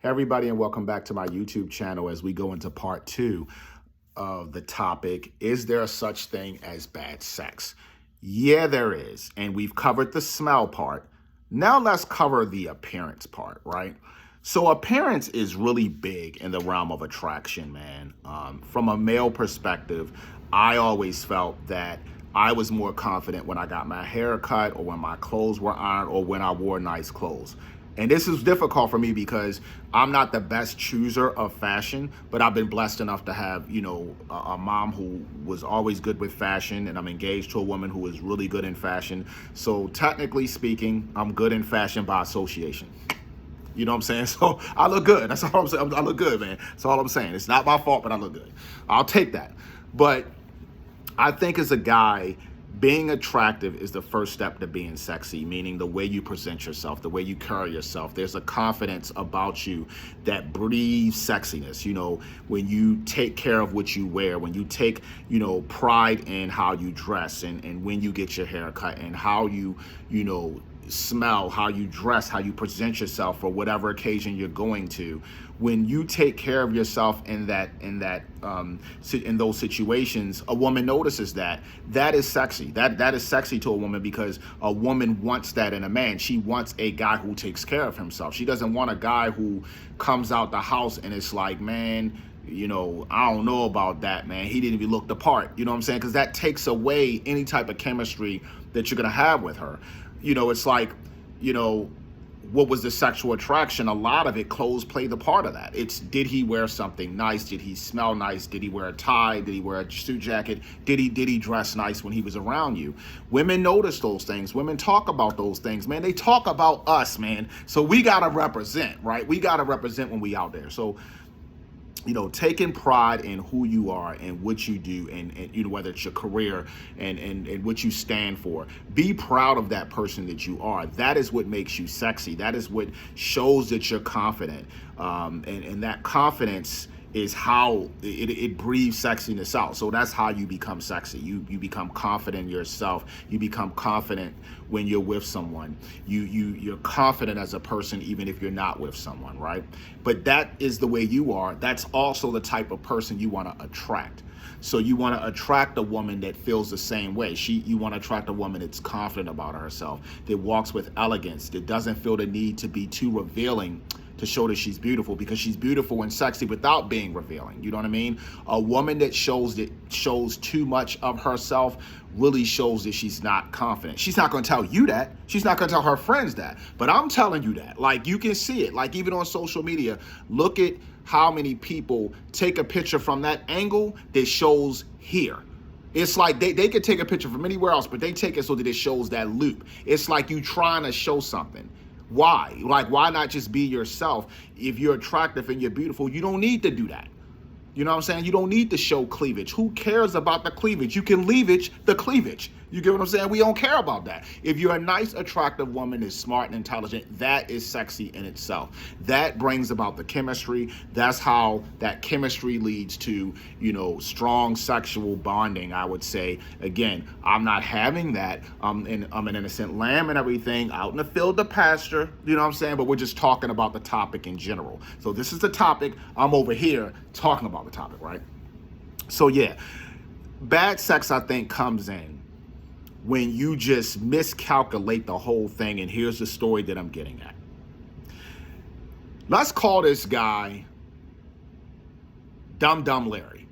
Hey everybody, and welcome back to my YouTube channel as we go into part two of the topic, is there such thing as bad sex? Yeah, there is. And we've covered the smell part. Now let's cover the appearance part, right? So appearance is really big in the realm of attraction, man. From a male perspective, I always felt that I was more confident when I got my hair cut or when my clothes were ironed or when I wore nice clothes. And this is difficult for me because I'm not the best chooser of fashion, but I've been blessed enough to have, a mom who was always good with fashion, and I'm engaged to a woman who is really good in fashion. So technically speaking, I'm good in fashion by association. You know what I'm saying? So I look good. That's all I'm saying. I look good, man. That's all I'm saying. It's not my fault, but I look good. I'll take that. But I think as a guy, being attractive is the first step to being sexy, meaning the way you present yourself, the way you carry yourself. There's a confidence about you that breathes sexiness. When you take care of what you wear, when you take, pride in how you dress and when you get your hair cut and how you smell, how you dress, how you present yourself for whatever occasion you're going to. When you take care of yourself in those situations, a woman notices that. That is sexy. That is sexy to a woman because a woman wants that in a man. She wants a guy who takes care of himself. She doesn't want a guy who comes out the house and it's like, man, I don't know about that, man. He didn't even look the part. You know what I'm saying? Because that takes away any type of chemistry that you're going to have with her. It's like, what was the sexual attraction? A lot of it, clothes play the part of that. It's, did he wear something nice? Did he smell nice? Did he wear a tie? Did he wear a suit jacket? Did he dress nice when he was around you? Women notice those things. Women talk about those things, man. They talk about us, man. So we got to represent, right? We got to represent when we out there. So, taking pride in who you are and what you do and whether it's your career and what you stand for. Be proud of that person that you are. That is what makes you sexy. That is what shows that you're confident. And that confidence is how it breathes sexiness out. So that's how you become sexy. You become confident in yourself. You become confident when you're with someone. You're confident as a person even if you're not with someone, right? But that is the way you are. That's also the type of person you want to attract. So you want to attract a woman that feels the same way. You want to attract a woman that's confident about herself, that walks with elegance, that doesn't feel the need to be too revealing to show that she's beautiful, because she's beautiful and sexy without being revealing. You know what I mean? A woman that shows too much of herself really shows that she's not confident. She's not going to tell you that. She's not going to tell her friends that. But I'm telling you that. Like, you can see it. Like, even on social media, look at how many people take a picture from that angle that shows here. It's like they could take a picture from anywhere else, but they take it so that it shows that loop. It's like you trying to show something. Why? Like, why not just be yourself? If you're attractive and you're beautiful, you don't need to do that. You know what I'm saying? You don't need to show cleavage. Who cares about the cleavage? You can leavage the cleavage. You get what I'm saying? We don't care about that. If you're a nice, attractive woman that's smart and intelligent, that is sexy in itself. That brings about the chemistry. That's how that chemistry leads to, strong sexual bonding, I would say. Again, I'm not having that. I'm an innocent lamb and everything out in the field of pasture. You know what I'm saying? But we're just talking about the topic in general. So this is the topic. I'm over here talking about the topic, right? So yeah, bad sex, I think, comes in when you just miscalculate the whole thing. And here's the story that I'm getting at. Let's call this guy Dumb Dumb Larry.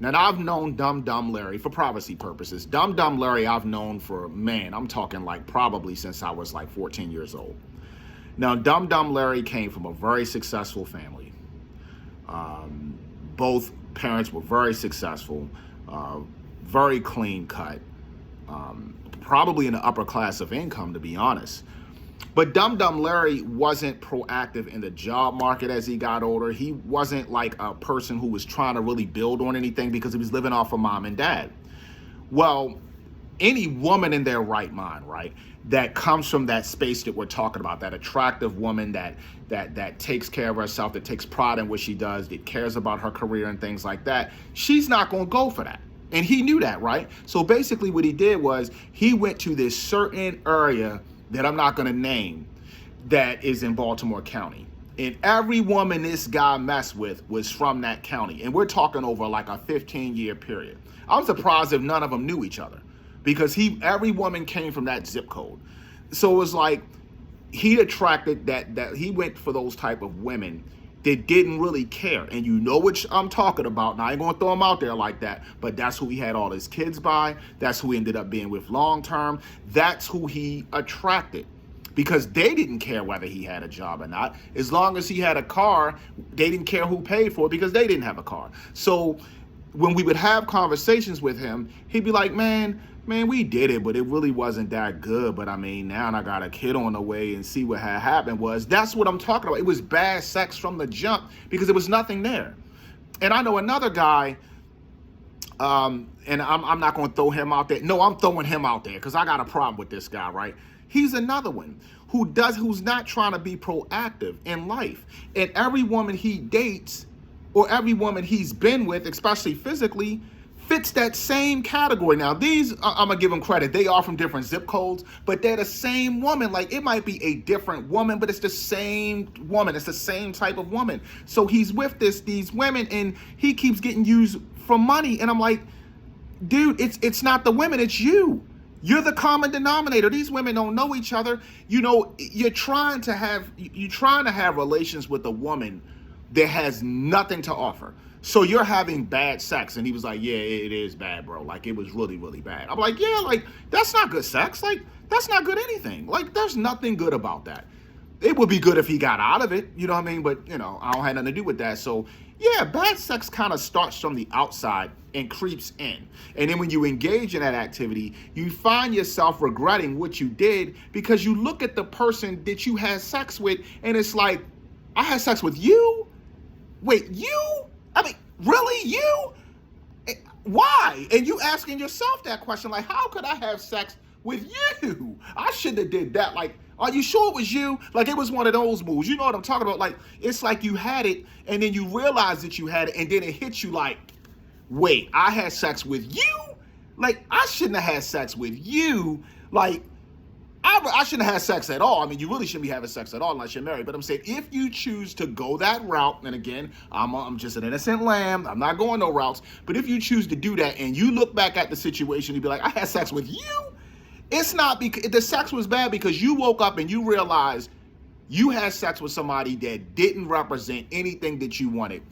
Now, I've known Dumb Dumb Larry for privacy purposes. Dumb Dumb Larry I've known for, man, I'm talking like probably since I was like 14 years old. Now, Dumb Dumb Larry came from a very successful family. Both parents were very successful, very clean cut, probably in the upper class of income, to be honest. But Dumb Dumb Larry wasn't proactive in the job market as he got older. He wasn't like a person who was trying to really build on anything because he was living off of mom and dad. Well, any woman in their right mind, right, that comes from that space that we're talking about, that attractive woman that takes care of herself, that takes pride in what she does, that cares about her career and things like that, she's not going to go for that. And he knew that, right? So basically what he did was he went to this certain area that I'm not going to name that is in Baltimore County. And every woman this guy messed with was from that county. And we're talking over like a 15-year period. I'm surprised if none of them knew each other, because every woman came from that zip code. So it was like he attracted that he went for those type of women that didn't really care. And you know what I'm talking about. Now, I ain't gonna throw him out there like that, but that's who he had all his kids by. That's who he ended up being with long term. That's who he attracted, because they didn't care whether he had a job or not. As long as he had a car, they didn't care who paid for it, because they didn't have a car. So when we would have conversations with him, he'd be like, man, we did it, but it really wasn't that good. But I mean, now I got a kid on the way, and see what had happened was, that's what I'm talking about. It was bad sex from the jump, because there was nothing there. And I know another guy, and I'm not going to throw him out there. No, I'm throwing him out there because I got a problem with this guy, right? He's another one who's not trying to be proactive in life. And every woman he dates, or every woman he's been with, especially physically, fits that same category. Now, these, I'm gonna give them credit, they are from different zip codes, but they're the same woman. Like, it might be a different woman, but it's the same woman. It's the same type of woman. So he's with these women, and he keeps getting used for money. And I'm like, dude, it's not the women, it's you. You're the common denominator. These women don't know each other. You know, you're trying to have relations with a woman that has nothing to offer. So you're having bad sex. And he was like, yeah, it is bad, bro. Like, it was really, really bad. I'm like, yeah, like, that's not good sex. Like, that's not good anything. Like, there's nothing good about that. It would be good if he got out of it, you know what I mean? But, you know, I don't have nothing to do with that. So, yeah, bad sex kind of starts from the outside and creeps in. And then when you engage in that activity, you find yourself regretting what you did, because you look at the person that you had sex with, and it's like, I had sex with you? Wait, you? I mean, really, you? Why? And you asking yourself that question, like, how could I have sex with you? I shouldn't have did that. Like, are you sure it was you? Like, it was one of those moves. You know what I'm talking about? Like, it's like you had it, and then you realize that you had it, and then it hits you like, wait, I had sex with you? Like, I shouldn't have had sex with you. Like, I shouldn't have had sex at all. I mean, you really shouldn't be having sex at all unless you're married. But I'm saying, if you choose to go that route, and again, I'm just an innocent lamb. I'm not going no routes. But if you choose to do that, and you look back at the situation, you'd be like, I had sex with you? It's not because the sex was bad, because you woke up and you realized you had sex with somebody that didn't represent anything that you wanted.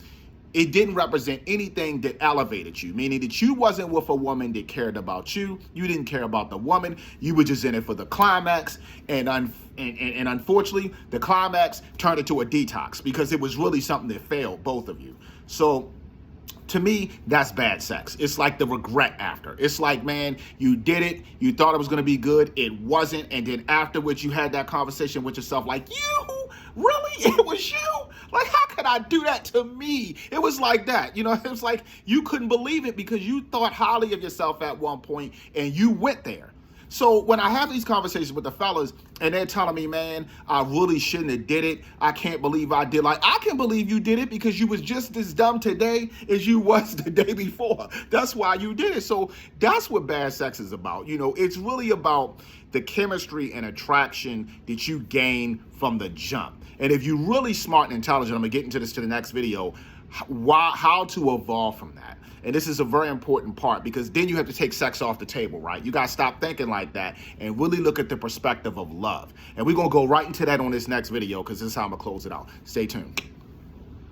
It didn't represent anything that elevated you, meaning that you wasn't with a woman that cared about you. You didn't care about the woman. You were just in it for the climax. And unfortunately, the climax turned into a detox, because it was really something that failed both of you. So to me, that's bad sex. It's like the regret after. It's like, man, you did it. You thought it was going to be good. It wasn't. And then afterwards, you had that conversation with yourself like, you? Really? It was you? Like, how could I do that to me? It was like that. You know, it was like you couldn't believe it, because you thought highly of yourself at one point, and you went there. So when I have these conversations with the fellas, and they're telling me, man, I really shouldn't have did it. I can't believe I did. Like, I can believe you did it, because you was just as dumb today as you was the day before. That's why you did it. So that's what bad sex is about. You know, it's really about the chemistry and attraction that you gain from the jump. And if you're really smart and intelligent, I'm gonna get into this to the next video, how to evolve from that. And this is a very important part, because then you have to take sex off the table, right? You gotta stop thinking like that and really look at the perspective of love. And we're gonna go right into that on this next video, because this is how I'm gonna close it out. Stay tuned.